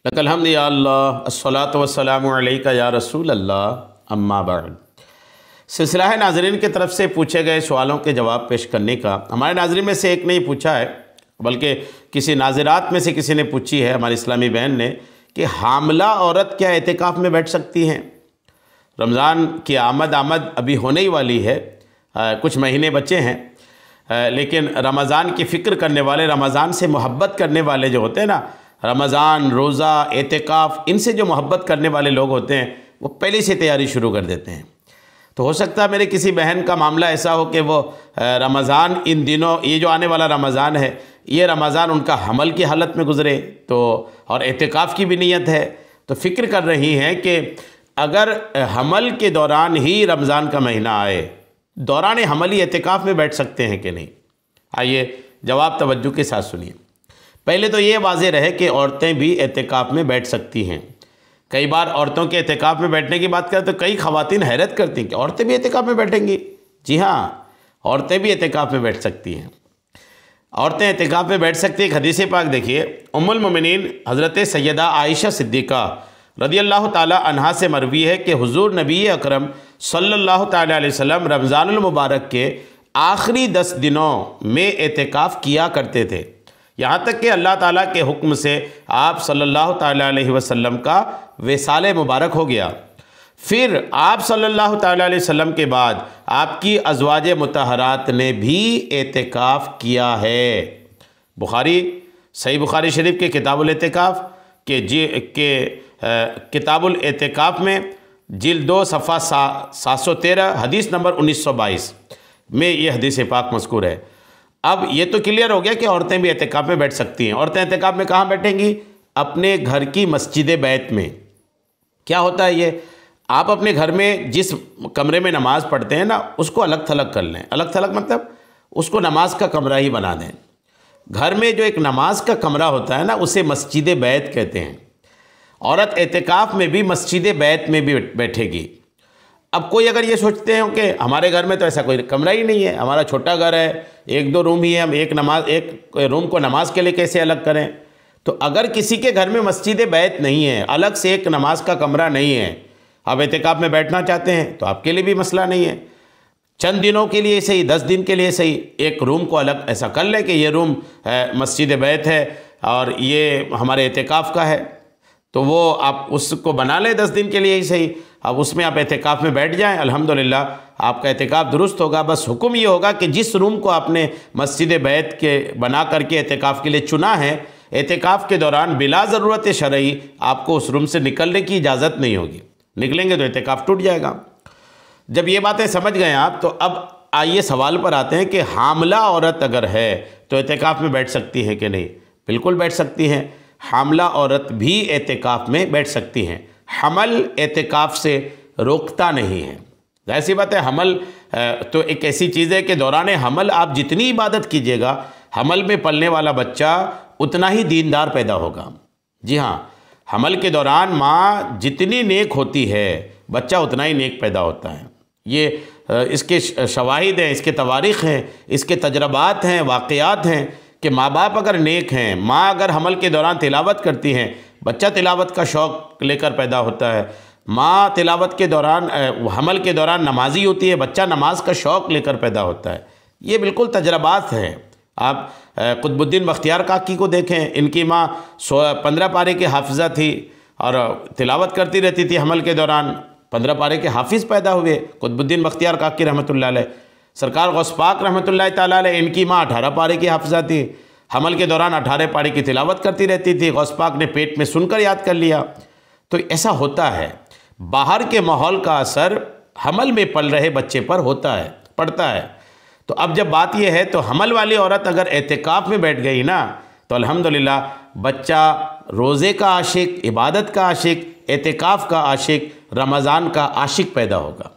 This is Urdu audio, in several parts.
لک الحمد یا اللہ الصلاۃ والسلام علیک یا رسول اللہ اما بعد۔ سلسلہ ہے ناظرین کی طرف سے پوچھے گئے سوالوں کے جواب پیش کرنے کا۔ ہمارے ناظرین میں سے ایک نے ہی پوچھا ہے، بلکہ کسی ناظرات میں سے کسی نے پوچھی ہے ہماری اسلامی بہن نے، کہ حاملہ عورت کیا اعتکاف میں بیٹھ سکتی ہیں؟ رمضان کی آمد ابھی ہونے ہی والی ہے، کچھ مہینے بچے ہیں، لیکن رمضان کی فکر کرنے والے، رمضان سے محبت کرنے والے جو ہوتے ہیں نا، رمضان، روزہ، اعتکاف، ان سے جو محبت کرنے والے لوگ ہوتے ہیں وہ پہلے سے تیاری شروع کر دیتے ہیں۔ تو ہو سکتا ہے میرے کسی بہن کا معاملہ ایسا ہو کہ وہ رمضان ان دنوں، یہ جو آنے والا رمضان ہے، یہ رمضان ان کا حمل کی حالت میں گزرے، تو اور اعتکاف کی بھی نیت ہے، تو فکر کر رہی ہیں کہ اگر حمل کے دوران ہی رمضان کا مہینہ آئے، دوران حمل ہی اعتکاف میں بیٹھ سکتے ہیں کہ نہیں؟ آئیے جواب توجہ کے ساتھ سنیے۔ پہلے تو یہ واضح رہے کہ عورتیں بھی اعتکاف میں بیٹھ سکتی ہیں۔ کئی بار عورتوں کے اعتکاف میں بیٹھنے کی بات کریں تو کئی خواتین حیرت کرتی ہیں کہ عورتیں بھی اعتکاف میں بیٹھیں گی۔ جی ہاں، عورتیں بھی اعتکاف میں بیٹھ سکتی ہیں۔ عورتیں اعتکاف میں بیٹھ سکتی ہیں۔ حدیث پاک دیکھیے، ام المومنین حضرت سیدہ عائشہ صدیقہ رضی اللہ تعالی عنہا سے مروی ہے کہ حضور نبی اکرم صلی اللہ تعالی علیہ وسلم رمضان المبارک کے آخری 10 دنوں میں اعتکاف کیا کرتے تھے، یہاں تک کہ اللہ تعالیٰ کے حکم سے آپ صلی اللہ تعالیٰ علیہ وسلم کا وصال مبارک ہو گیا۔ پھر آپ صلی اللہ تعالیٰ علیہ وسلم کے بعد آپ کی ازواج مطہرات نے بھی اعتکاف کیا ہے۔ صحیح بخاری شریف کے کتاب الاعتکاف کتاب الاعتکاف میں جلد 2 صفحہ 713 حدیث نمبر 1922 میں یہ حدیث پاک مذکور ہے۔ اب یہ تو کلیئر ہو گیا کہ عورتیں بھی اعتکاف میں بیٹھ سکتی ہیں۔ عورتیں اعتکاف میں کہاں بیٹھیں گی؟ اپنے گھر کی مسجد بیت میں۔ کیا ہوتا ہے یہ؟ آپ اپنے گھر میں جس کمرے میں نماز پڑھتے ہیں نا، اس کو الگ تھلگ کر لیں۔ الگ تھلگ مطلب اس کو نماز کا کمرہ ہی بنا دیں۔ گھر میں جو ایک نماز کا کمرہ ہوتا ہے نا، اسے مسجد بیت کہتے ہیں۔ عورت اعتکاف میں بھی مسجد بیت میں بھی بیٹھے گی۔ اب کوئی اگر یہ سوچتے ہیں کہ ہمارے گھر میں تو ایسا کوئی کمرہ ہی نہیں ہے، ہمارا چھوٹا گھر ہے، 1-2 روم ہی ہے، ہم ایک روم کو نماز کے لیے کیسے الگ کریں؟ تو اگر کسی کے گھر میں مسجد بیت نہیں ہے، الگ سے ایک نماز کا کمرہ نہیں ہے، آپ اعتکاف میں بیٹھنا چاہتے ہیں تو آپ کے لیے بھی مسئلہ نہیں ہے۔ چند دنوں کے لیے صحیح، 10 دن کے لیے صحیح، ایک روم کو الگ ایسا کر لیں کہ یہ روم مسجد بیت ہے اور یہ ہمارے اعتکاف کا ہے، تو وہ آپ اس کو بنا لیں 10 دن کے لیے ہی صحیح۔ اب اس میں آپ اعتکاف میں بیٹھ جائیں، الحمدللہ آپ کا اعتکاف درست ہوگا۔ بس حکم یہ ہوگا کہ جس روم کو آپ نے مسجد بیت کے بنا کر کے اعتکاف کے لیے چنا ہے، اعتکاف کے دوران بلا ضرورت شرعی آپ کو اس روم سے نکلنے کی اجازت نہیں ہوگی۔ نکلیں گے تو اعتکاف ٹوٹ جائے گا۔ جب یہ باتیں سمجھ گئے آپ، تو اب آئیے سوال پر آتے ہیں کہ حاملہ عورت اگر ہے تو اعتکاف میں بیٹھ سکتی ہے کہ نہیں؟ بالکل بیٹھ سکتی ہیں۔ حاملہ عورت بھی اعتکاف میں بیٹھ سکتی ہیں۔ حمل اعتکاف سے روکتا نہیں ہے۔ ظاہر سی بات ہے، حمل تو ایک ایسی چیز ہے کہ دوران حمل آپ جتنی عبادت کیجئے گا، حمل میں پلنے والا بچہ اتنا ہی دیندار پیدا ہوگا۔ جی ہاں، حمل کے دوران ماں جتنی نیک ہوتی ہے، بچہ اتنا ہی نیک پیدا ہوتا ہے۔ یہ اس کے شواہد ہیں، اس کے تواریخ ہیں، اس کے تجربات ہیں، واقعات ہیں کہ ماں باپ اگر نیک ہیں، ماں اگر حمل کے دوران تلاوت کرتی ہیں، بچہ تلاوت کا شوق لے کر پیدا ہوتا ہے۔ ماں تلاوت کے دوران، حمل کے دوران نمازی ہوتی ہے، بچہ نماز کا شوق لے کر پیدا ہوتا ہے۔ یہ بالکل تجربات ہیں۔ آپ قطب الدین بختیار کاکی کو دیکھیں، ان کی ماں 15 پارے کی حافظہ تھی اور تلاوت کرتی رہتی تھی حمل کے دوران، 15 پارے کے حافظ پیدا ہوئے قطب الدین بختیار کاکی رحمۃ اللہ علیہ۔ سرکار غوث پاک رحمۃ اللہ تعالیٰ علیہ، ان کی ماں 18 پارے کی حافظہ تھی، حمل کے دوران 18 پارے کی تلاوت کرتی رہتی تھی، غوث پاک نے پیٹ میں سن کر یاد کر لیا۔ تو ایسا ہوتا ہے، باہر کے ماحول کا اثر حمل میں پل رہے بچے پر پڑتا ہے۔ تو اب جب بات یہ ہے، تو حمل والی عورت اگر اعتکاف میں بیٹھ گئی نا، تو الحمدللہ بچہ روزے کا عاشق، عبادت کا عاشق، اعتکاف کا عاشق، رمضان کا عاشق پیدا ہوگا۔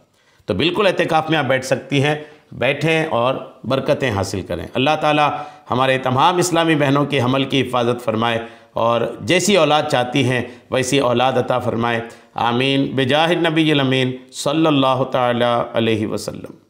تو بالکل اعتکاف میں آپ بیٹھ سکتی ہیں، بیٹھیں اور برکتیں حاصل کریں۔ اللہ تعالی ہمارے تمام اسلامی بہنوں کے حمل کی حفاظت فرمائے اور جیسی اولاد چاہتی ہیں ویسی اولاد عطا فرمائے۔ آمین بجاہ النبی الامین صلی اللہ تعالی علیہ وسلم۔